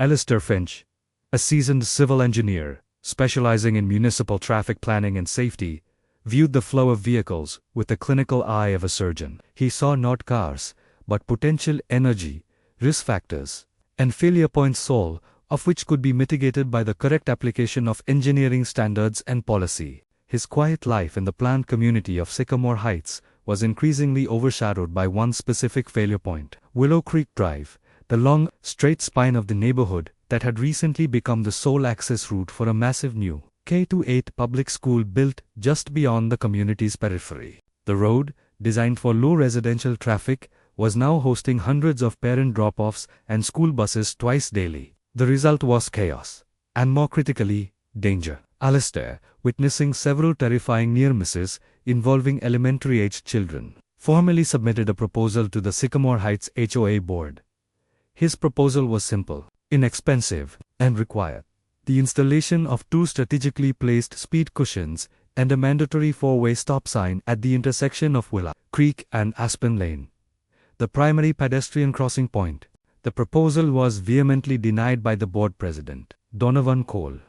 Alistair Finch, a seasoned civil engineer, specializing in municipal traffic planning and safety, viewed the flow of vehicles with the clinical eye of a surgeon. He saw not cars, but potential energy, risk factors, and failure points, all of which could be mitigated by the correct application of engineering standards and policy. His quiet life in the planned community of Sycamore Heights was increasingly overshadowed by one specific failure point: Willow Creek Drive, the long, straight spine of the neighborhood that had recently become the sole access route for a massive new K-8 public school built just beyond the community's periphery. The road, designed for low residential traffic, was now hosting hundreds of parent drop-offs and school buses twice daily. The result was chaos, and more critically, danger. Alistair, witnessing several terrifying near-misses involving elementary-aged children, formally submitted a proposal to the Sycamore Heights HOA board. His proposal was simple, inexpensive, and required the installation of 2 strategically placed speed cushions and a mandatory 4-way stop sign at the intersection of Willow Creek and Aspen Lane, the primary pedestrian crossing point. The proposal was vehemently denied by the board president, Donovan Cole.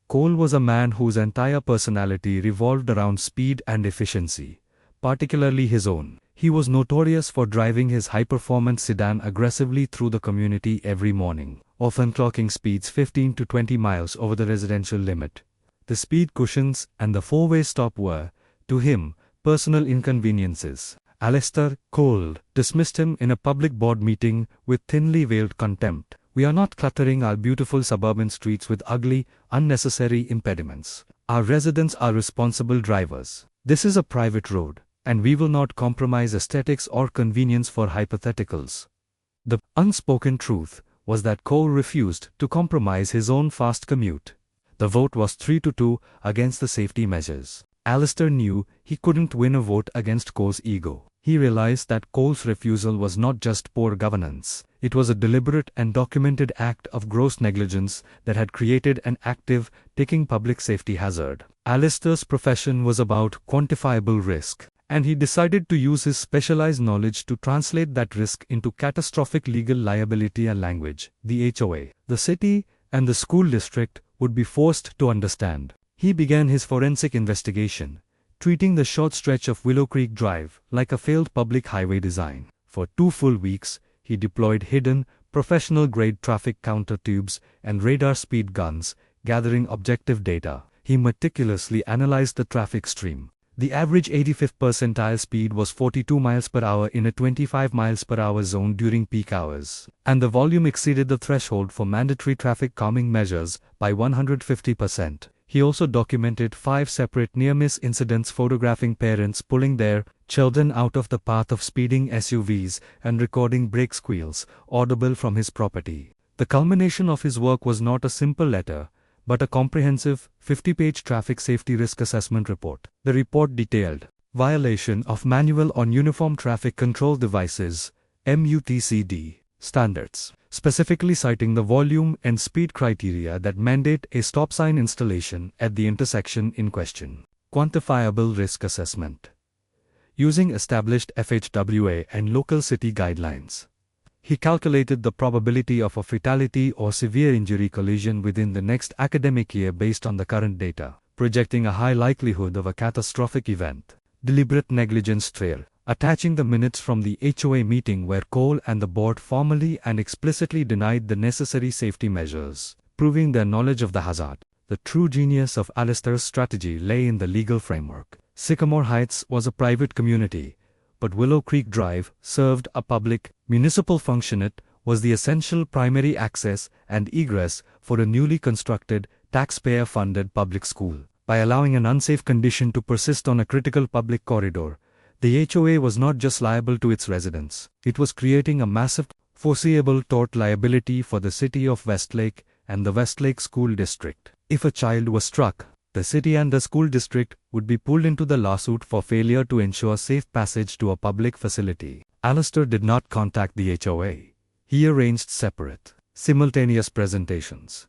Cole was a man whose entire personality revolved around speed and efficiency, particularly his own. He was notorious for driving his high-performance sedan aggressively through the community every morning, often clocking speeds 15 to 20 miles over the residential limit. The speed cushions and the 4-way stop were, to him, personal inconveniences. Alistair Cole dismissed him in a public board meeting with thinly veiled contempt. "We are not cluttering our beautiful suburban streets with ugly, unnecessary impediments. Our residents are responsible drivers. This is a private road, and we will not compromise aesthetics or convenience for hypotheticals." The unspoken truth was that Cole refused to compromise his own fast commute. The vote was 3-2 against the safety measures. Alistair knew he couldn't win a vote against Cole's ego. He realized that Cole's refusal was not just poor governance. It was a deliberate and documented act of gross negligence that had created an active, ticking public safety hazard. Alistair's profession was about quantifiable risk, and he decided to use his specialized knowledge to translate that risk into catastrophic legal liability and language. The HOA, the city, and the school district would be forced to understand. He began his forensic investigation, treating the short stretch of Willow Creek Drive like a failed public highway design. For 2 full weeks, he deployed hidden, professional-grade traffic counter tubes and radar speed guns, gathering objective data. He meticulously analyzed the traffic stream. The average 85th percentile speed was 42 miles per hour in a 25 miles per hour zone during peak hours, and the volume exceeded the threshold for mandatory traffic calming measures by 150%. He also documented 5 separate near-miss incidents, photographing parents pulling their children out of the path of speeding SUVs and recording brake squeals audible from his property. The culmination of his work was not a simple letter, but a comprehensive, 50-page traffic safety risk assessment report. The report detailed violation of Manual on Uniform Traffic Control Devices (MUTCD) standards, specifically citing the volume and speed criteria that mandate a stop sign installation at the intersection in question. Quantifiable risk assessment. Using established FHWA and local city guidelines, he calculated the probability of a fatality or severe injury collision within the next academic year based on the current data, projecting a high likelihood of a catastrophic event. Deliberate negligence trail. Attaching the minutes from the HOA meeting where Cole and the board formally and explicitly denied the necessary safety measures, proving their knowledge of the hazard. The true genius of Alistair's strategy lay in the legal framework. Sycamore Heights was a private community, but Willow Creek Drive served a public, municipal function. It was the essential primary access and egress for a newly constructed, taxpayer-funded public school. By allowing an unsafe condition to persist on a critical public corridor, the HOA was not just liable to its residents, it was creating a massive, foreseeable tort liability for the city of Westlake and the Westlake School District. If a child was struck, the city and the school district would be pulled into the lawsuit for failure to ensure safe passage to a public facility. Alistair did not contact the HOA. He arranged separate, simultaneous presentations.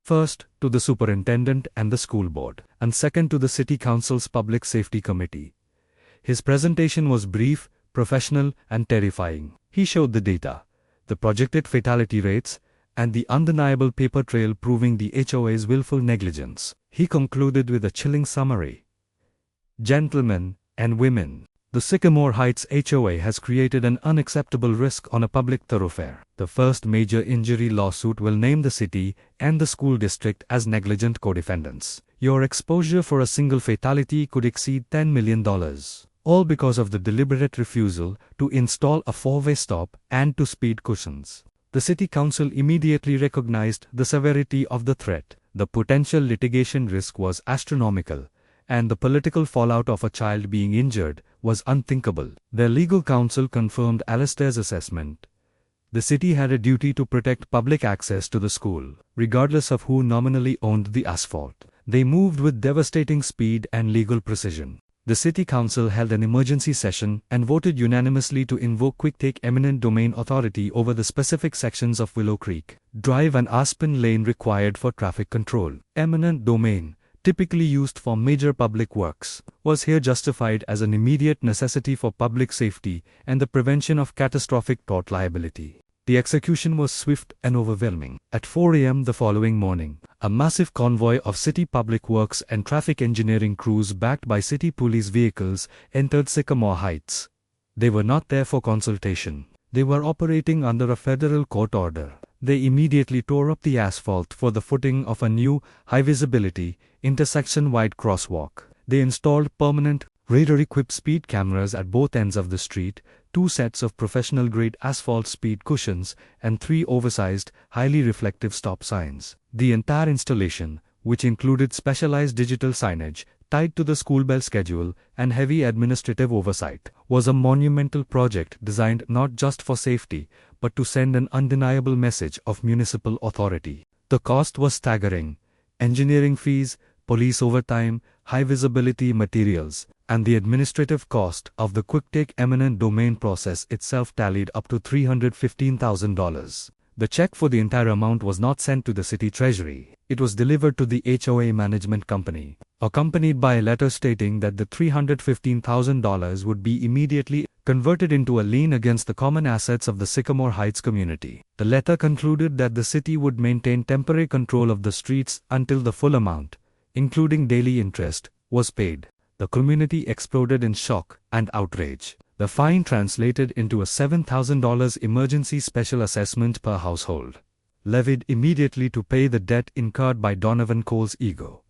First, to the superintendent and the school board, and second to the city council's public safety committee. His presentation was brief, professional, and terrifying. He showed the data, the projected fatality rates, and the undeniable paper trail proving the HOA's willful negligence. He concluded with a chilling summary. Gentlemen and women, the Sycamore Heights HOA has created an unacceptable risk on a public thoroughfare. The first major injury lawsuit will name the city and the school district as negligent co-defendants. Your exposure for a single fatality could exceed $10 million. All because of the deliberate refusal to install a four-way stop and to speed cushions. The City Council immediately recognized the severity of the threat. The potential litigation risk was astronomical, and the political fallout of a child being injured was unthinkable. Their legal counsel confirmed Alistair's assessment. The city had a duty to protect public access to the school, regardless of who nominally owned the asphalt. They moved with devastating speed and legal precision. The City Council held an emergency session and voted unanimously to invoke quick-take eminent domain authority over the specific sections of Willow Creek Drive and Aspen Lane required for traffic control. Eminent domain, typically used for major public works, was here justified as an immediate necessity for public safety and the prevention of catastrophic tort liability. The execution was swift and overwhelming. At 4 a.m. the following morning, a massive convoy of city public works and traffic engineering crews backed by city police vehicles entered Sycamore Heights. They were not there for consultation. They were operating under a federal court order. They immediately tore up the asphalt for the footing of a new, high-visibility, intersection-wide crosswalk. They installed permanent, radar-equipped speed cameras at both ends of the street, 2 sets of professional-grade asphalt speed cushions, and 3 oversized, highly reflective stop signs. The entire installation, which included specialized digital signage, tied to the school bell schedule, and heavy administrative oversight, was a monumental project designed not just for safety, but to send an undeniable message of municipal authority. The cost was staggering. Engineering fees, police overtime, high-visibility materials, and the administrative cost of the quick-take eminent domain process itself tallied up to $315,000. The check for the entire amount was not sent to the city treasury. It was delivered to the HOA management company, accompanied by a letter stating that the $315,000 would be immediately converted into a lien against the common assets of the Sycamore Heights community. The letter concluded that the city would maintain temporary control of the streets until the full amount, including daily interest, was paid. The community exploded in shock and outrage. The fine translated into a $7,000 emergency special assessment per household, levied immediately to pay the debt incurred by Donovan Cole's ego.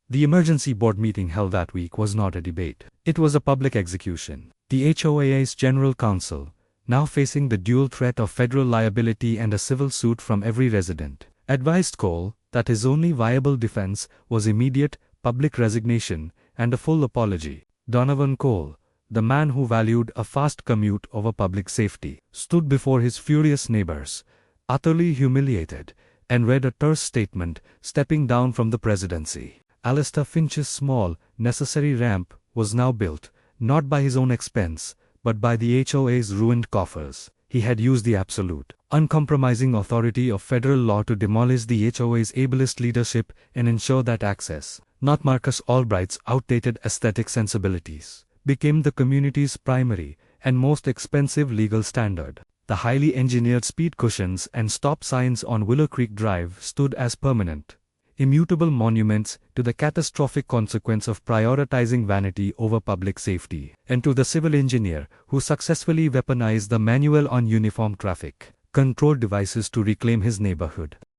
The emergency board meeting held that week was not a debate. It was a public execution. The HOA's general counsel, now facing the dual threat of federal liability and a civil suit from every resident, advised Cole that his only viable defense was immediate, public resignation and a full apology. Donovan Cole, the man who valued a fast commute over public safety, stood before his furious neighbors, utterly humiliated, and read a terse statement, stepping down from the presidency. Alistair Finch's small, necessary ramp was now built, not by his own expense, but by the HOA's ruined coffers. He had used the absolute, uncompromising authority of federal law to demolish the HOA's ableist leadership and ensure that access, not Marcus Albright's outdated aesthetic sensibilities, became the community's primary and most expensive legal standard. The highly engineered speed cushions and stop signs on Willow Creek Drive stood as permanent, immutable monuments to the catastrophic consequence of prioritizing vanity over public safety, and to the civil engineer who successfully weaponized the manual on uniform traffic control devices to reclaim his neighborhood.